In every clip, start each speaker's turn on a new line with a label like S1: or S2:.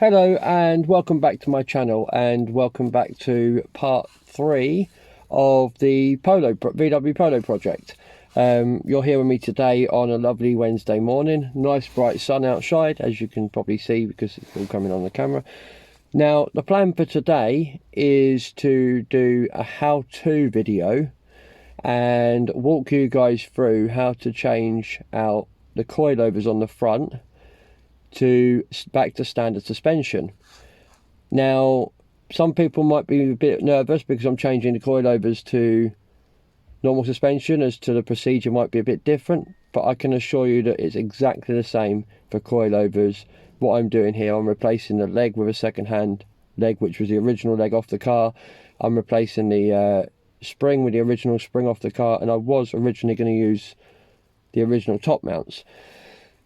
S1: Hello and welcome back to my channel, and welcome back to part 3 of the VW Polo project. You're here with me today on a lovely Wednesday morning. Nice bright sun outside, as you can probably see because it's all coming on the camera. Now the plan for today is to do a how-to video and walk you guys through how to change out the coilovers on the front back to standard suspension. Now some people might be a bit nervous because I'm changing the coilovers to normal suspension, as to the procedure might be a bit different, but I can assure you that it's exactly the same for coilovers. What I'm doing here, I'm replacing the leg with a second-hand leg, which was the original leg off the car. I'm replacing the spring with the original spring off the car, and I was originally going to use the original top mounts.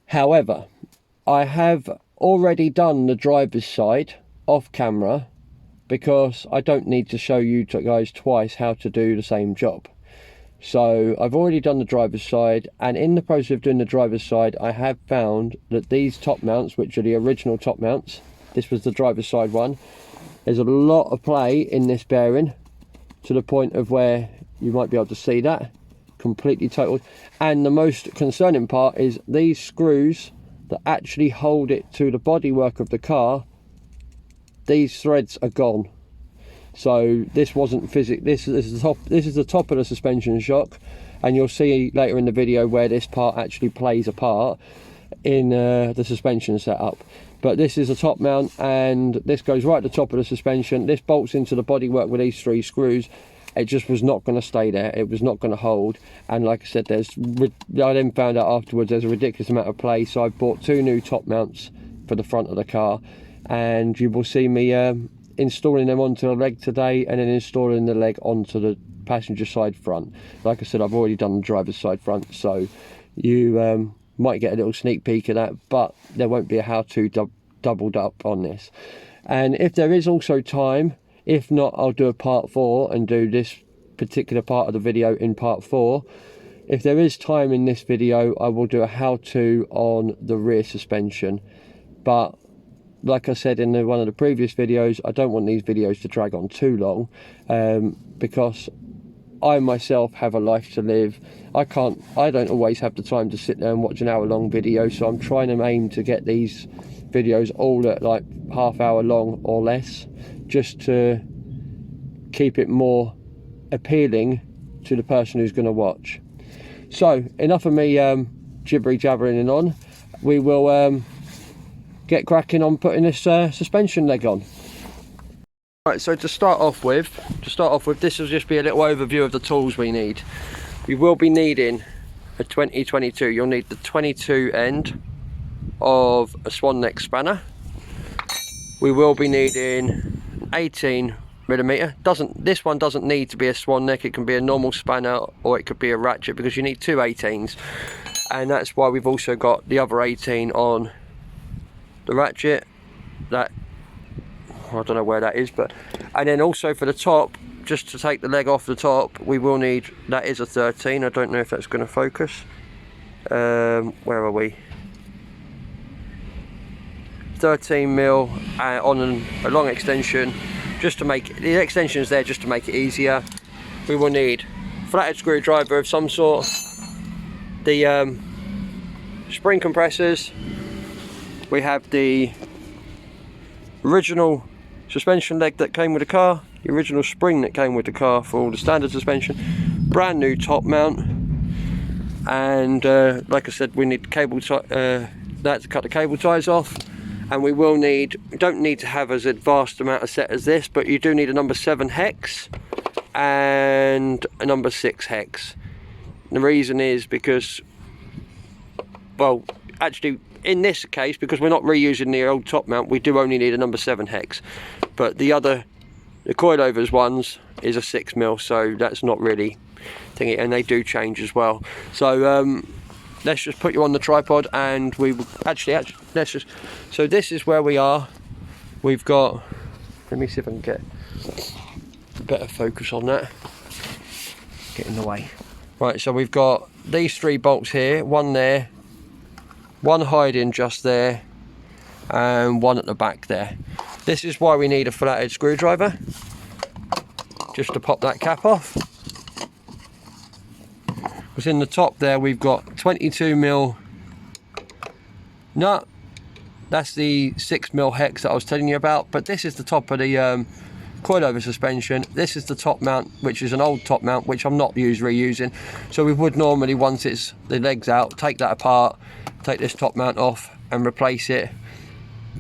S1: However, I have already done the driver's side off camera because I don't need to show you guys twice how to do the same job. So I've already done the driver's side, and in the process of doing the driver's side I have found that these top mounts, which are the original top mounts, this was the driver's side one, there's a lot of play in this bearing to the point of where you might be able to see that completely totaled. And the most concerning part is these screws that actually hold it to the bodywork of the car, these threads are gone. So this wasn't physical. This is the top of the suspension shock, and you'll see later in the video where this part actually plays a part in the suspension setup. But this is a top mount, and this goes right at the top of the suspension. This bolts into the bodywork with these 3 screws. It just was not going to stay there. It was not going to hold. And like I said, I then found out afterwards there's a ridiculous amount of play. So I bought 2 new top mounts for the front of the car, and you will see me installing them onto the leg today, and then installing the leg onto the passenger side front. Like I said, I've already done the driver's side front, so you might get a little sneak peek of that, but there won't be a how-to doubled up on this. And if there is also time, if not, I'll do a part 4 and do this particular part of the video in part 4. If there is time in this video, I will do a how-to on the rear suspension. But like I said in one of the previous videos, I don't want these videos to drag on too long, because I myself have a life to live. I don't always have the time to sit there and watch an hour-long video, so I'm trying to aim to get these videos all at like half-hour long or less, just to keep it more appealing to the person who's going to watch. So enough of me jibbery jabbering on. We will get cracking on putting this suspension leg on. Right, so to start off with, this will just be a little overview of the tools we need. We will be needing a 2022. You'll need the 22 end of a swan neck spanner. We will be needing 18mm. This one doesn't need to be a swan neck. It can be a normal spanner, or it could be a ratchet, because you need 2 18s, and that's why we've also got the other 18 on the ratchet. That, I don't know where that is, but, and then also for the top, just to take the leg off the top, we will need, that is a 13. I don't know if that's going to focus. Where are we? 13mm on a long extension, just to make the extensions there, just to make it easier. We will need flathead screwdriver of some sort, the spring compressors. We have the original suspension leg that came with the car, the original spring that came with the car for all the standard suspension, brand new top mount, and like I said, we need cable that to cut the cable ties off. And we will need, you don't need to have as a vast amount of set as this, but you do need a number 7 hex and a number 6 hex. The reason is because, well, actually in this case, because we're not reusing the old top mount, we do only need a number 7 hex. But the coilovers ones is a 6mm, so that's not really thingy, and they do change as well. So let's just put you on the tripod, and we will actually let's just, so this is where we are. We've got, let me see if I can get a better focus on that, get in the way. Right, so we've got these 3 bolts here, one there, one hiding just there, and one at the back there. This is why we need a flathead screwdriver, just to pop that cap off. Because in the top there we've got 22mm nut. That's the 6mm hex that I was telling you about, but this is the top of the coilover suspension. This is the top mount, which is an old top mount, which I'm not reusing. So we would normally, once it's the legs out, take that apart, take this top mount off and replace it.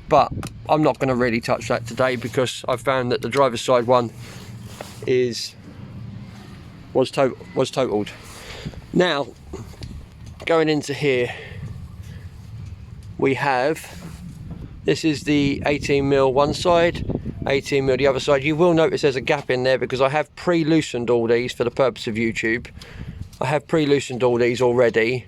S1: But I'm not going to really touch that today, because I found that the driver's side one was totaled. Now, going into here, we have, this is the 18mm one side, 18mm the other side. You will notice there's a gap in there because I have pre-loosened all these for the purpose of YouTube. I have pre-loosened all these already,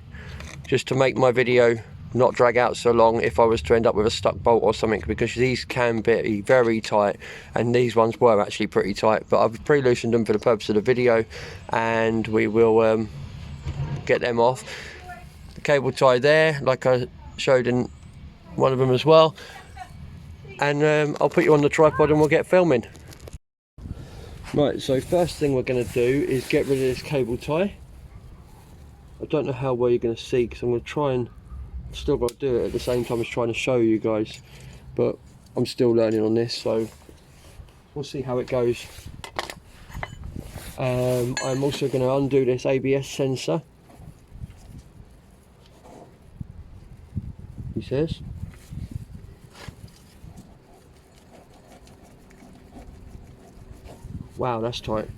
S1: just to make my video not drag out so long if I was to end up with a stuck bolt or something, because these can be very tight, and these ones were actually pretty tight, but I've pre-loosened them for the purpose of the video, and we will get them off. The cable tie there, like I showed in one of them as well, and I'll put you on the tripod and we'll get filming. Right, so first thing we're going to do is get rid of this cable tie. I don't know how well you're going to see, because I'm going to try and still got to do it at the same time as trying to show you guys, but I'm still learning on this, so we'll see how it goes. I'm also going to undo this ABS sensor, he says. Wow, that's tight.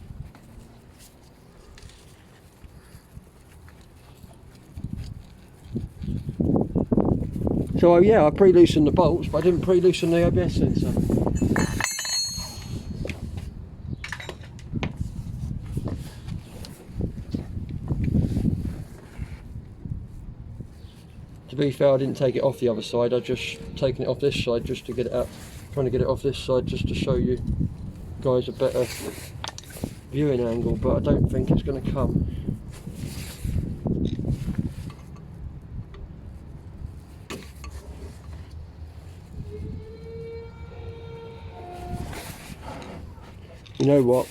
S1: So yeah, I pre-loosened the bolts, but I didn't pre-loosen the ABS sensor. To be fair, I didn't take it off the other side, I just taken it off this side just to get it out, trying to get it off this side just to show you guys a better viewing angle, but I don't think it's going to come. You know what,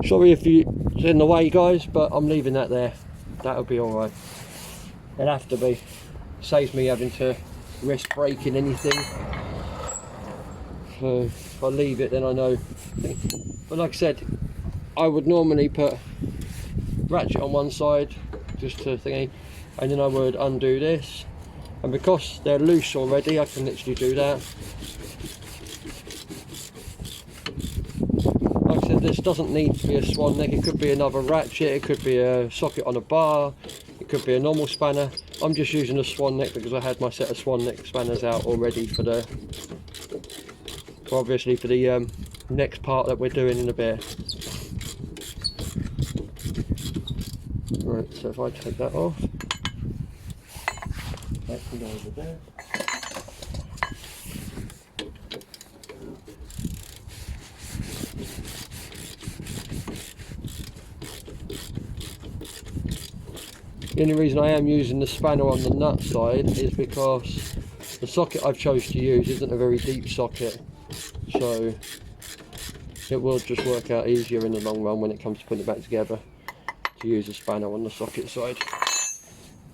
S1: sorry if it's in the way guys, but I'm leaving that there. That'll be alright. It'll have to be. Saves me having to risk breaking anything. So if I leave it, then I know. But like I said, I would normally put ratchet on one side, just to thingy, and then I would undo this. And because they're loose already, I can literally do that. Like I said, this doesn't need to be a swan neck. It could be another ratchet, it could be a socket on a bar, it could be a normal spanner. I'm just using a swan neck because I had my set of swan neck spanners out already for the, obviously for the next part that we're doing in a bit. Right, so if I take that off, that can go over there. The only reason I am using the spanner on the nut side is because the socket I've chose to use isn't a very deep socket, so it will just work out easier in the long run when it comes to putting it back together to use a spanner on the socket side.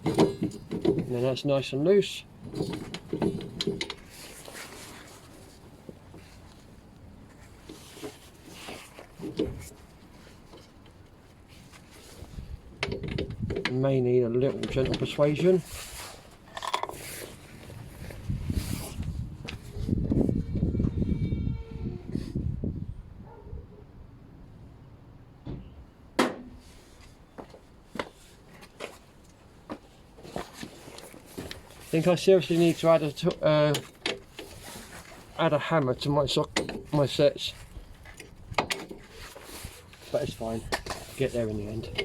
S1: And then that's nice and loose. May need a little gentle persuasion. I think I seriously need to add a hammer to my sets, but it's fine. Get there in the end.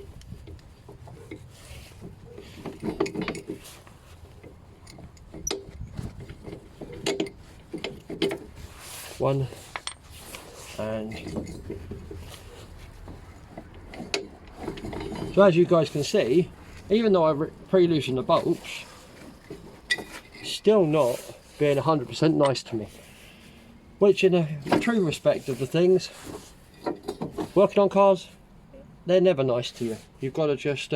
S1: One and so, as you guys can see, even though I pre-loosened the bolts, still not being 100% nice to me. Which, in a true respect of the things, working on cars, they're never nice to you. You've got to just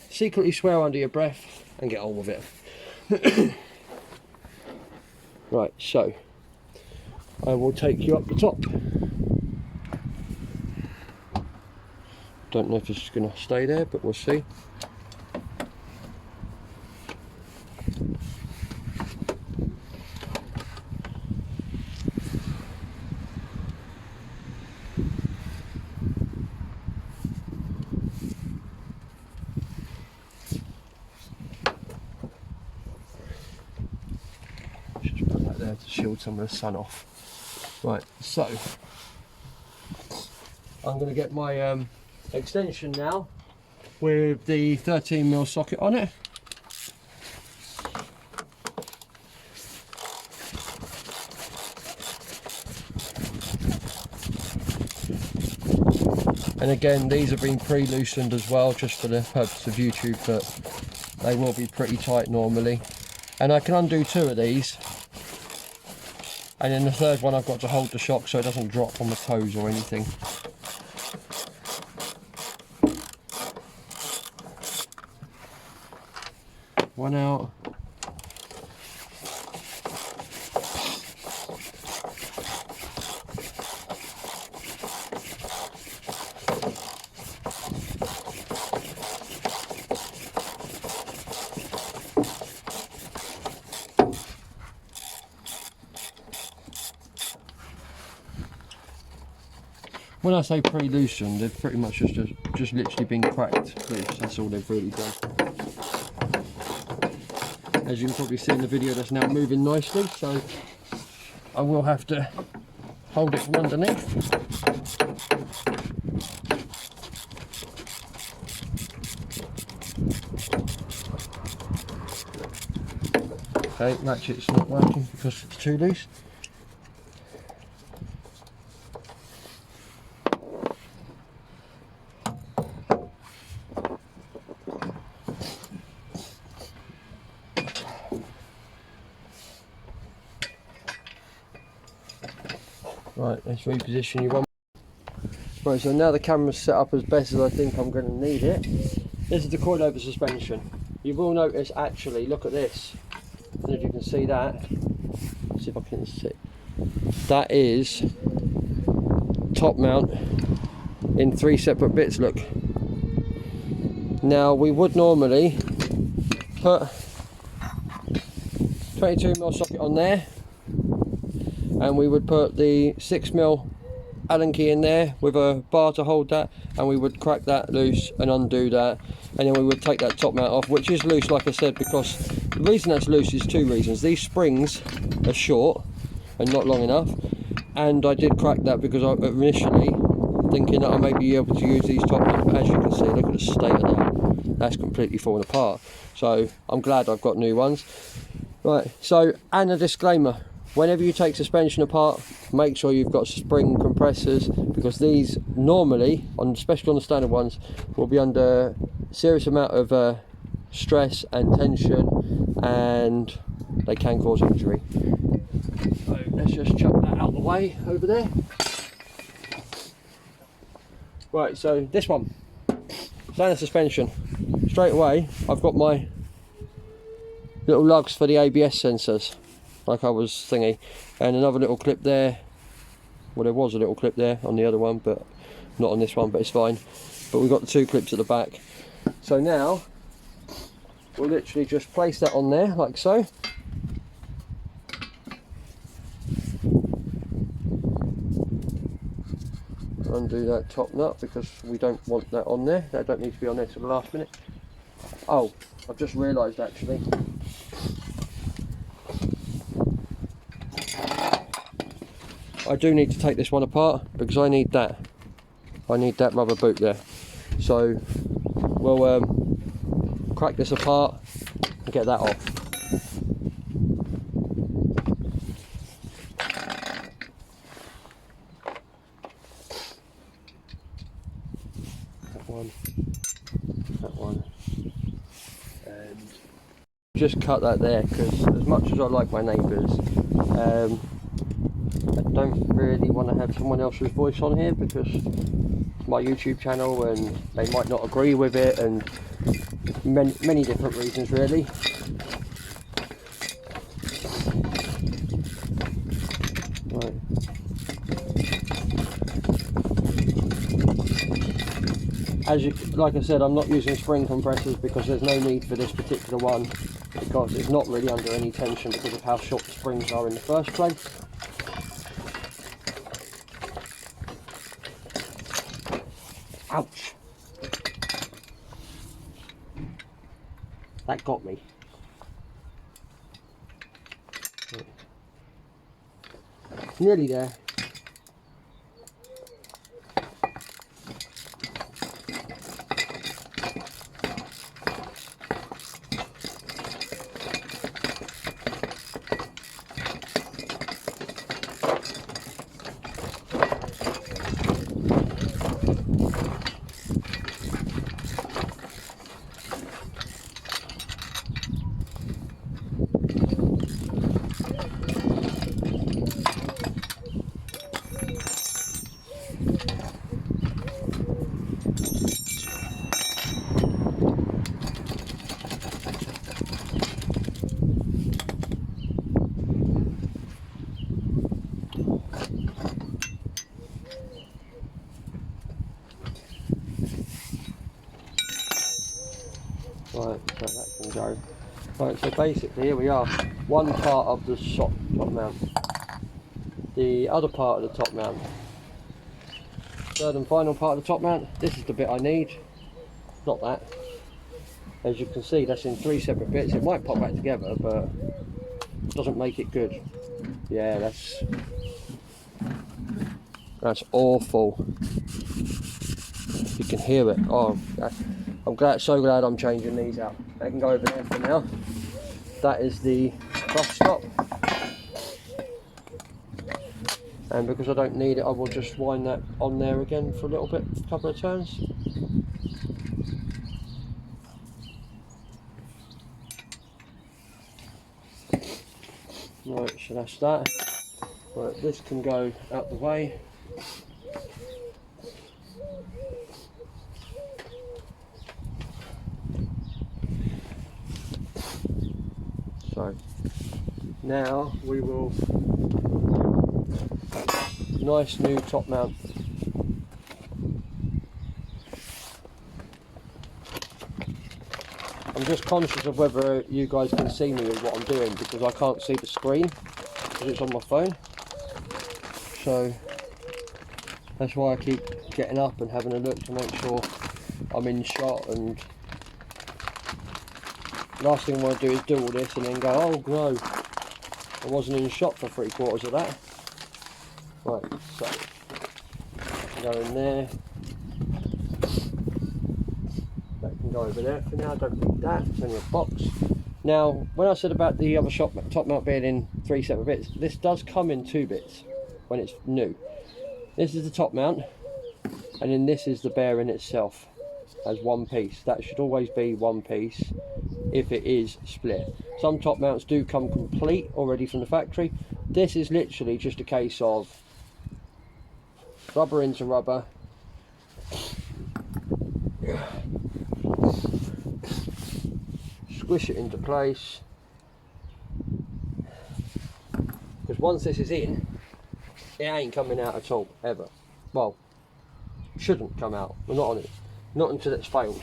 S1: secretly swear under your breath and get on with it. Right, so I will take you up the top. Don't know if it's going to stay there, but we'll see. Just put that there to shield some of the sun off. Right, so I'm going to get my extension now with the 13mm socket on it. And again, these have been pre-loosened as well, just for the purpose of YouTube, but they will be pretty tight normally. And I can undo 2 of these, and then the third one I've got to hold the shock so it doesn't drop on the toes or anything. One out. When I say pre-loosened, they've pretty much just literally been cracked loose. That's all they've really done. As you can probably see in the video, that's now moving nicely, so I will have to hold it from underneath. Okay, ratchet's not working because it's too loose. Right, let's reposition you one. Right, so now the camera's set up as best as I think I'm going to need it. This is the coilover suspension. You will notice, actually, look at this. I don't know if you can see that. Let's see if I can see. That is top mount in 3 separate bits, look. Now, we would normally put 22mm socket on there, and we would put the 6mm Allen key in there with a bar to hold that, and we would crack that loose and undo that, and then we would take that top mount off, which is loose, like I said, because the reason that's loose is 2 reasons. These springs are short and not long enough, and I did crack that because I initially thinking that I may be able to use these top mounts, but as you can see, look at the state of that. That's completely fallen apart, so I'm glad I've got new ones. Right, so, and a disclaimer: whenever you take suspension apart, make sure you've got spring compressors, because these normally, especially on the standard ones, will be under a serious amount of stress and tension, and they can cause injury. So let's just chuck that out the way over there. Right, so this one, standard suspension. Straight away, I've got my little lugs for the ABS sensors, like I was thingy, and another little clip there. Well, there was a little clip there on the other one, but not on this one, but it's fine. But we've got the 2 clips at the back. So now we'll literally just place that on there like so. Undo that top nut because we don't want that on there. That don't need to be on there till the last minute. Oh, I've just realised actually. I do need to take this one apart because I need that rubber boot there. So we'll crack this apart and get that off. That one, and just cut that there, because as much as I like my neighbours, I don't really want to have someone else's voice on here, because it's my YouTube channel and they might not agree with it, and many different reasons really. Right. Like I said, I'm not using spring compressors because there's no need for this particular one, because it's not really under any tension because of how short the springs are in the first place. Ouch! That got me. Nearly there. Right, so that can go. Right, so basically here we are. One part of the top mount. The other part of the top mount. Third and final part of the top mount. This is the bit I need. Not that. As you can see, that's in 3 separate bits. It might pop back together, but it doesn't make it good. Yeah, that's awful. You can hear it. Oh, I'm so glad I'm changing these out. They can go over there for now. That is the cross stop. And because I don't need it, I will just wind that on there again for a little bit, a couple of turns. Right, so that's that. Right, this can go out the way. So now we will, nice new top mount. I'm just conscious of whether you guys can see me with what I'm doing, because I can't see the screen because it's on my phone. So that's why I keep getting up and having a look to make sure I'm in shot, and last thing I want to do is do all this and then go, oh no, I wasn't in shot for 3/4 of that. Right, so go in there. That can go over there for now. I don't need that, it's only a box. Now, when I said about the other top mount being in 3 separate bits, this does come in 2 bits when it's new. This is the top mount, and then this is the bearing itself as one piece. That should always be one piece if it is split. Some top mounts do come complete already from the factory. This is literally just a case of rubber into rubber, squish it into place, because once this is in, it ain't coming out at all, ever. Well, shouldn't come out. We're not on it, not until it's failed.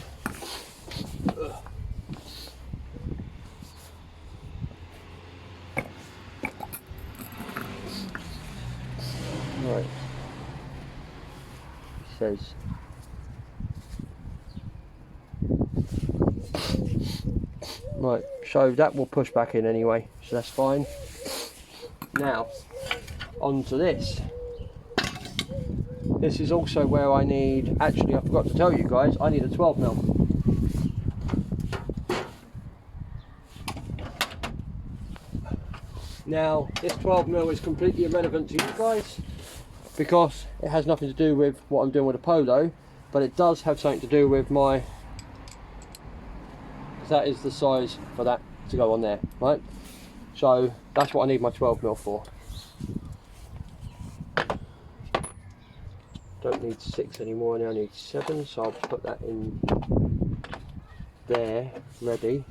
S1: Right, it says right, so that will push back in anyway, so that's fine. Now onto this. This is also where I need, actually I forgot to tell you guys, I need a 12mm. Now this 12mm is completely irrelevant to you guys because it has nothing to do with what I'm doing with a polo, but it does have something to do with my, that is the size for that to go on there, right? So that's what I need my 12mm for. Don't need 6 anymore, I now need 7, so I'll put that in there, ready.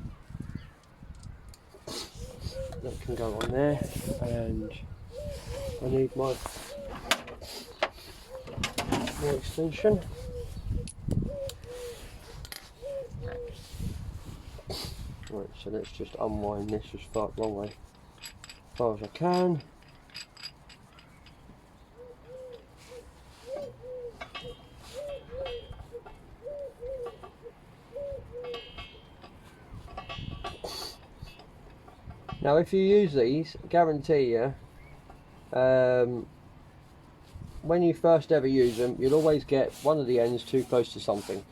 S1: That can go on there, and I need my more extension. Right, so let's just unwind this as far as I can. Now if you use these, I guarantee you, when you first ever use them, you'll always get one of the ends too close to something.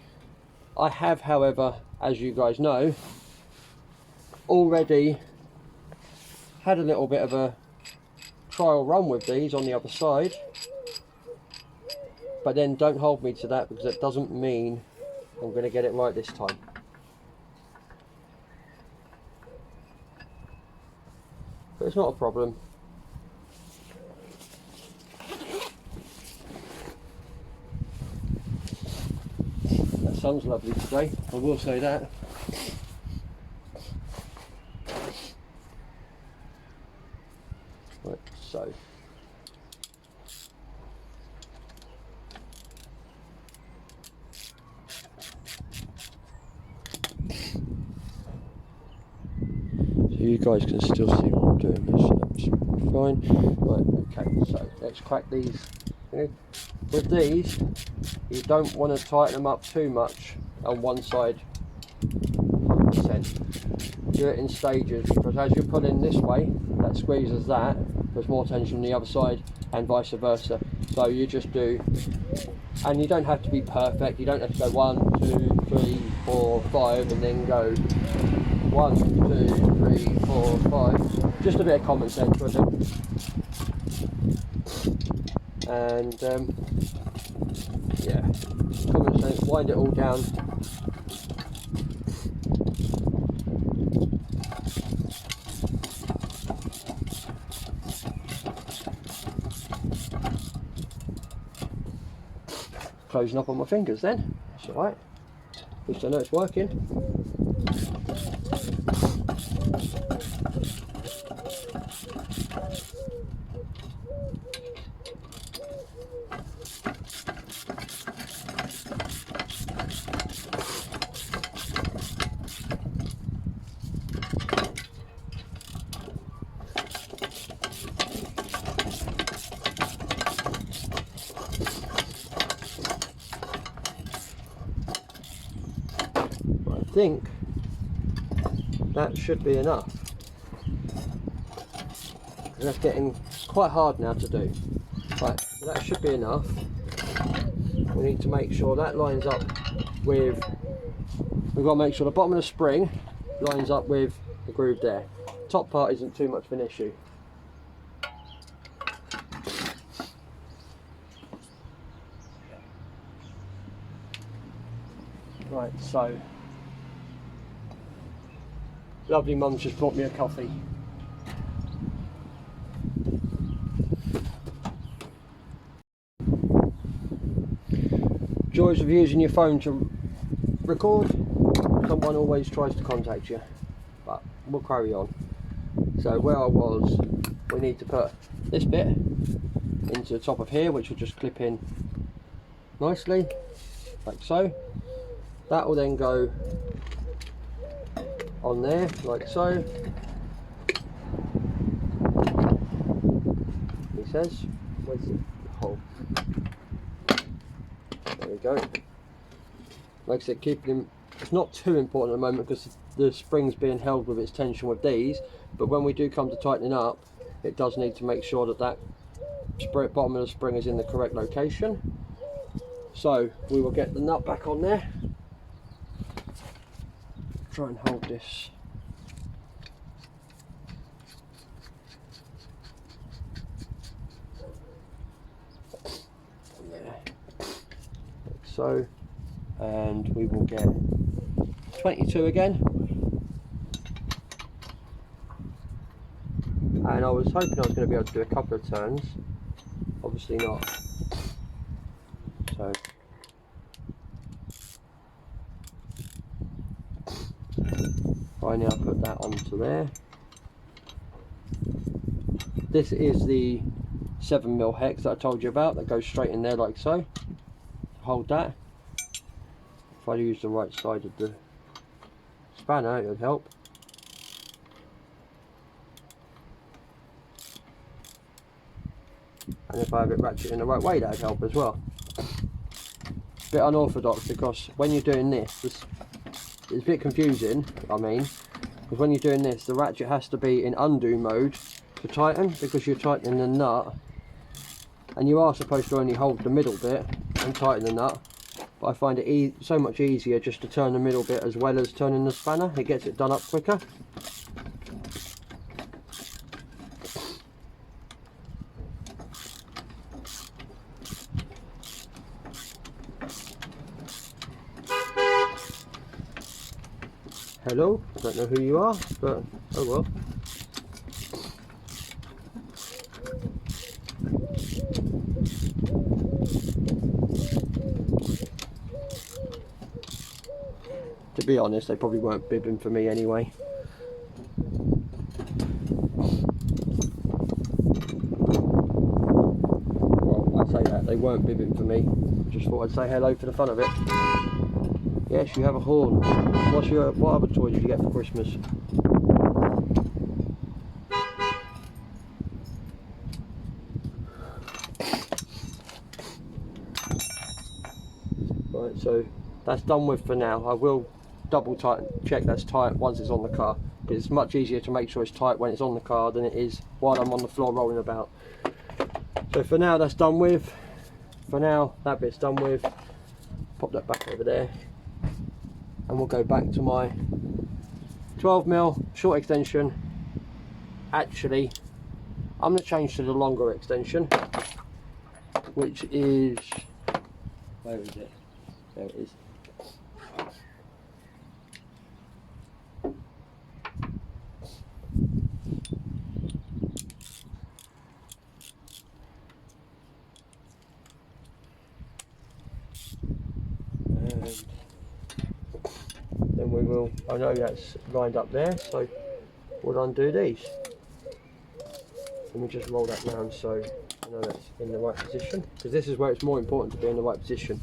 S1: I have, however, as you guys know, already had a little bit of a trial run with these on the other side, but then don't hold me to that, because that doesn't mean I'm going to get it right this time. But it's not a problem. That sun's lovely today, I will say that. Right, so you guys can still see what I'm doing, so that's fine. Right, okay, so let's crack these. With these, you don't want to tighten them up too much on one side 100%. Do it in stages, because as you're pulling this way, that squeezes that, there's more tension on the other side, and vice versa. So you just do, and you don't have to be perfect, you don't have to go 1, 2, 3, 4, 5 and then go 1, 2, 3, 4, 5. Just a bit of common sense with it. And yeah, common sense, wind it all down. Closing up on my fingers then, that's alright. At least I know it's working. I think that should be enough. That's getting quite hard now to do. Right, so that should be enough. We need to make sure that lines up with, we've got to make sure the bottom of the spring lines up with the groove there. Top part isn't too much of an issue. Right, so lovely mum's just brought me a coffee. Joys of using your phone to record. Someone always tries to contact you, but we'll carry on. So where I was, we need to put this bit into the top of here, which will just clip in nicely, like so. That will then go on there, like so. He says, where's the hole? There we go. Like I said, keeping him, it's not too important at the moment because the spring's being held with its tension with these, but when we do come to tightening up, it does need to make sure that that bottom of the spring is in the correct location. So we will get the nut back on there. Try and hold this. There. Like so. And we will get 22 again. and I was hoping I was going to be able to do a couple of turns. Obviously not. So I now put that onto there. This is the 7mm hex that I told you about, that goes straight in there like so. Hold that. If I use the right side of the spanner, it would help. And if I have it ratchet in the right way, that would help as well. Bit unorthodox, because when you're doing this, it's a bit confusing, because when you're doing this, the ratchet has to be in undo mode to tighten, because you're tightening the nut, and you are supposed to only hold the middle bit and tighten the nut, but I find it so much easier just to turn the middle bit as well as turning the spanner. It gets it done up quicker. Hello, I don't know who you are, but oh well. To be honest, they probably weren't bibbing for me anyway. Well, I say that, they weren't bibbing for me. Just thought I'd say hello for the fun of it. Yes, you have a horn. What other toy did you get for Christmas? Right, so that's done with for now. I will double check that's tight once it's on the car. It's much easier to make sure it's tight when it's on the car than it is while I'm on the floor rolling about. So for now, that's done with. For now, that bit's done with. Pop that back over there, and we'll go back to my 12mm short extension. Actually, I'm going to change to the longer extension, which is, where is it? There it is. And then we will, I know that's lined up there, so we'll undo these. Let me just roll that round so I know that's in the right position, because this is where it's more important to be in the right position.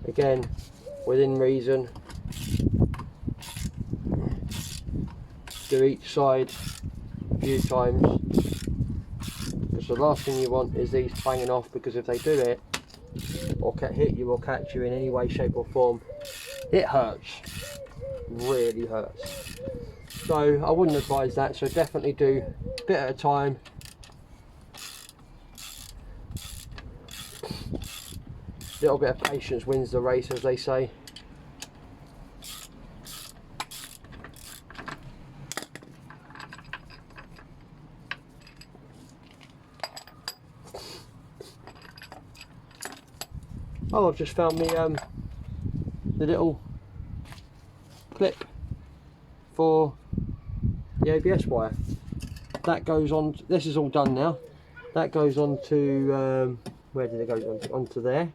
S1: Again, within reason, do each side a few times, because the last thing you want is these banging off, because if they do it, or hit you or catch you in any way, shape or form, it hurts, really hurts. So I wouldn't advise that, so definitely do a bit at a time. Little bit of patience wins the race, as they say. Oh, I've just found me the little clip for the ABS wire. That goes on, this is all done now. That goes on to, where did it go? Onto there.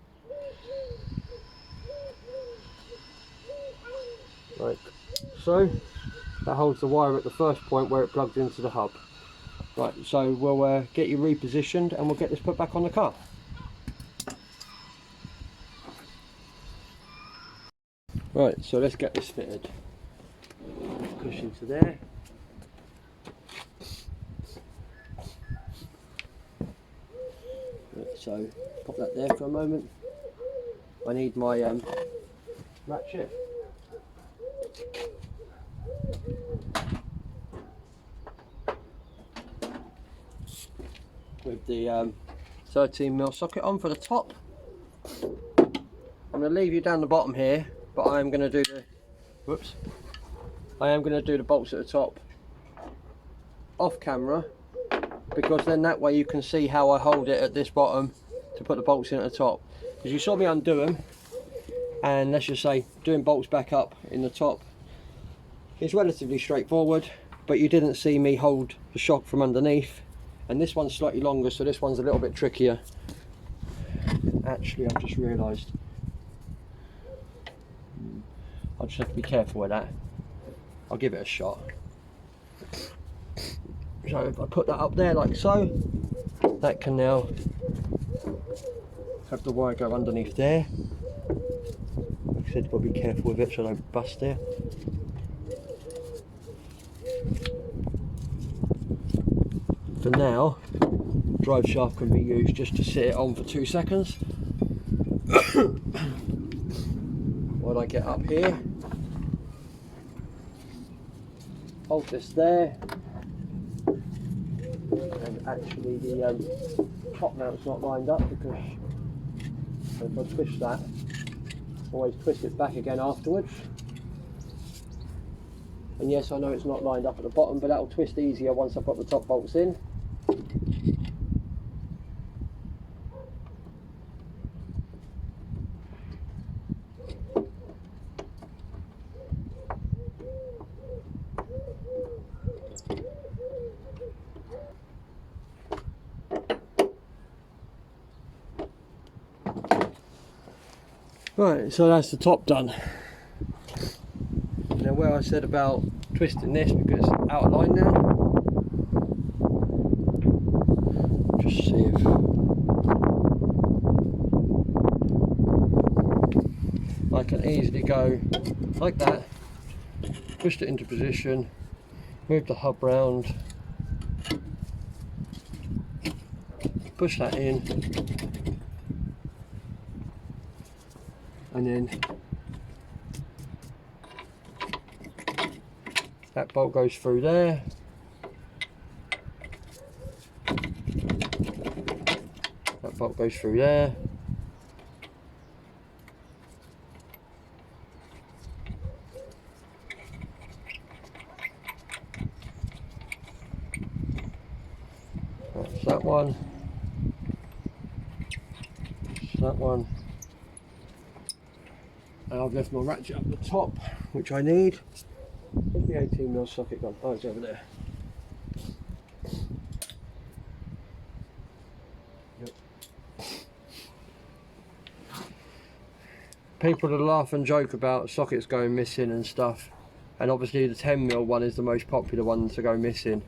S1: Like so. That holds the wire at the first point where it plugs into the hub. Right, so we'll get you repositioned and we'll get this put back on the car. Right, so let's get this fitted. Cushion to there. Right, so pop that there for a moment. I need my ratchet. With the 13mm socket on for the top. I'm going to leave you down the bottom here, but I am going to do the bolts at the top off camera, because then that way you can see how I hold it at this bottom to put the bolts in at the top. Because you saw me undo them, and let's just say doing bolts back up in the top is relatively straightforward, but you didn't see me hold the shock from underneath, and this one's slightly longer, so this one's a little bit trickier. Actually, I've just realised I just have to be careful with that. I'll give it a shot. So if I put that up there like so, that can now have the wire go underneath there. Like I said, you've got to be careful with it so I don't bust there. For now, drive shaft can be used just to sit it on for 2 seconds while I get up here. Hold this there, and actually the top mount's not lined up, because if I twist that, always twist it back again afterwards. And yes, I know it's not lined up at the bottom, but that'll twist easier once I've got the top bolts in. Right, so that's the top done. Now where I said about twisting this because it's out of line now, just see if I can easily go like that, twist it into position, move the hub round, push that in, and then that bolt goes through there. That bolt goes through there. That's that one. That's that one. And I've left my ratchet up the top, which I need. Where's the 18mm socket gone? Oh, it's over there. Yep. People will laugh and joke about sockets going missing and stuff, and obviously the 10mm one is the most popular one to go missing.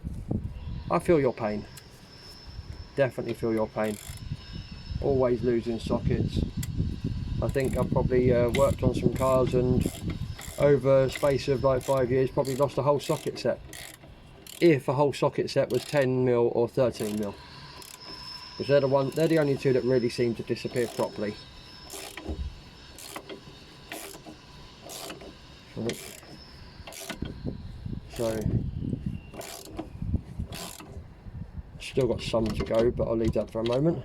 S1: I feel your pain. Definitely feel your pain. Always losing sockets. I think I've probably worked on some cars and over a space of like 5 years probably lost a whole socket set. If a whole socket set was 10mm or 13mm. Because they're the only two that really seem to disappear properly. So still got some to go, but I'll leave that for a moment.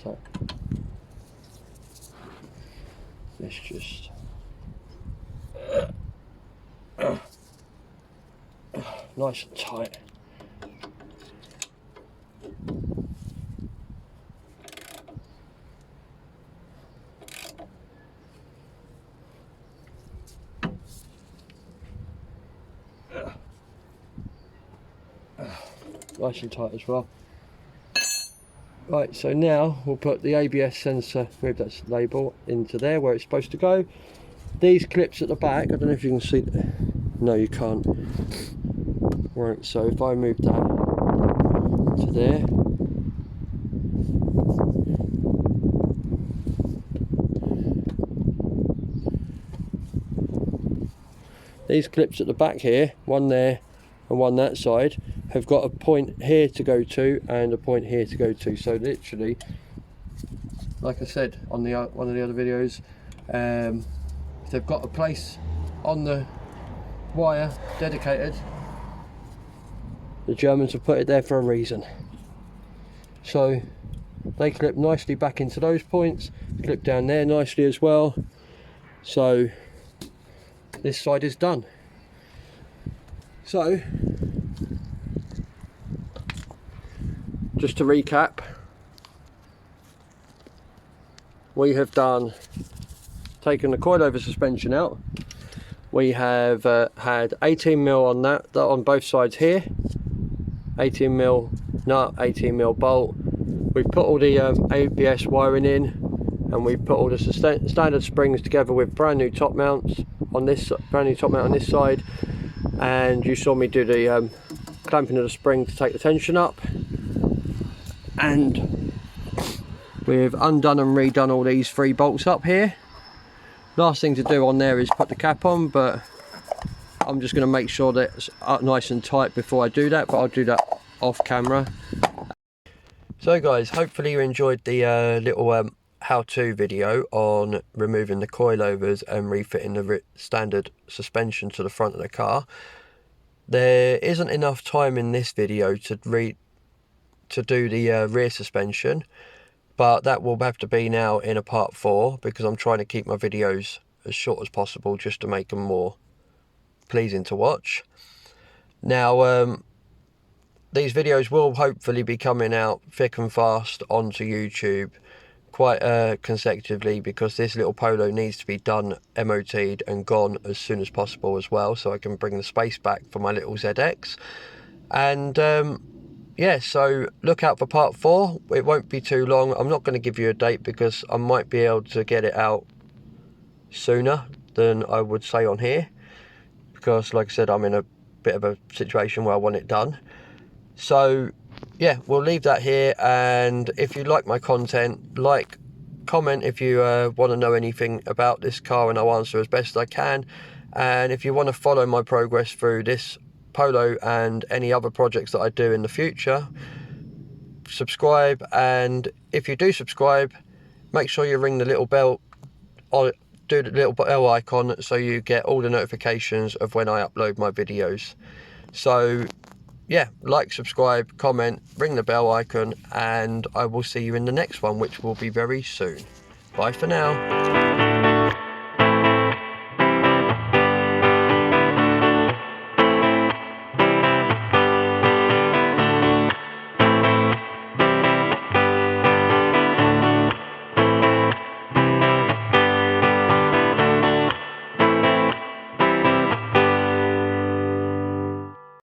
S1: So let's just nice and tight. Nice and tight as well. Right, so now we'll put the ABS sensor, move that label into there where it's supposed to go. These clips at the back, I don't know if you can see, no you can't. Right, so if I move that to there, these clips at the back here, one there and one that side, have got a point here to go to and a point here to go to. So literally, like I said on the one of the other videos, they've got a place on the wire dedicated. The Germans have put it there for a reason. So they clip nicely back into those points, clip down there nicely as well. So this side is done. So just to recap, we have taken the coilover suspension out. We have had 18mm on that on both sides here, 18mm nut, 18mm bolt. We've put all the ABS wiring in, and we've put all the standard springs together with brand new top mounts on this side. And you saw me do the clamping of the spring to take the tension up. And we've undone and redone all these 3 bolts up here. Last thing to do on there is put the cap on, but I'm just going to make sure that it's nice and tight before I do that, but I'll do that off camera. So guys, hopefully you enjoyed the little how-to video on removing the coilovers and refitting the standard suspension to the front of the car. There isn't enough time in this video to do the rear suspension, but that will have to be now in a part 4, because I'm trying to keep my videos as short as possible just to make them more pleasing to watch. Now these videos will hopefully be coming out thick and fast onto YouTube quite consecutively, because this little Polo needs to be done, MOT'd and gone as soon as possible as well, so I can bring the space back for my little ZX. And yeah, so look out for part 4. It won't be too long. I'm not going to give you a date, because I might be able to get it out sooner than I would say on here, because like I said, I'm in a bit of a situation where I want it done. So yeah, we'll leave that here. And if you like my content, comment if you want to know anything about this car, and I'll answer as best I can. And if you want to follow my progress through this Polo and any other projects that I do in the future, subscribe. And if you do subscribe, make sure you ring the little bell, or do the little bell icon, so you get all the notifications of when I upload my videos. So yeah, like, subscribe, comment, ring the bell icon, and I will see you in the next one, which will be very soon. Bye for now.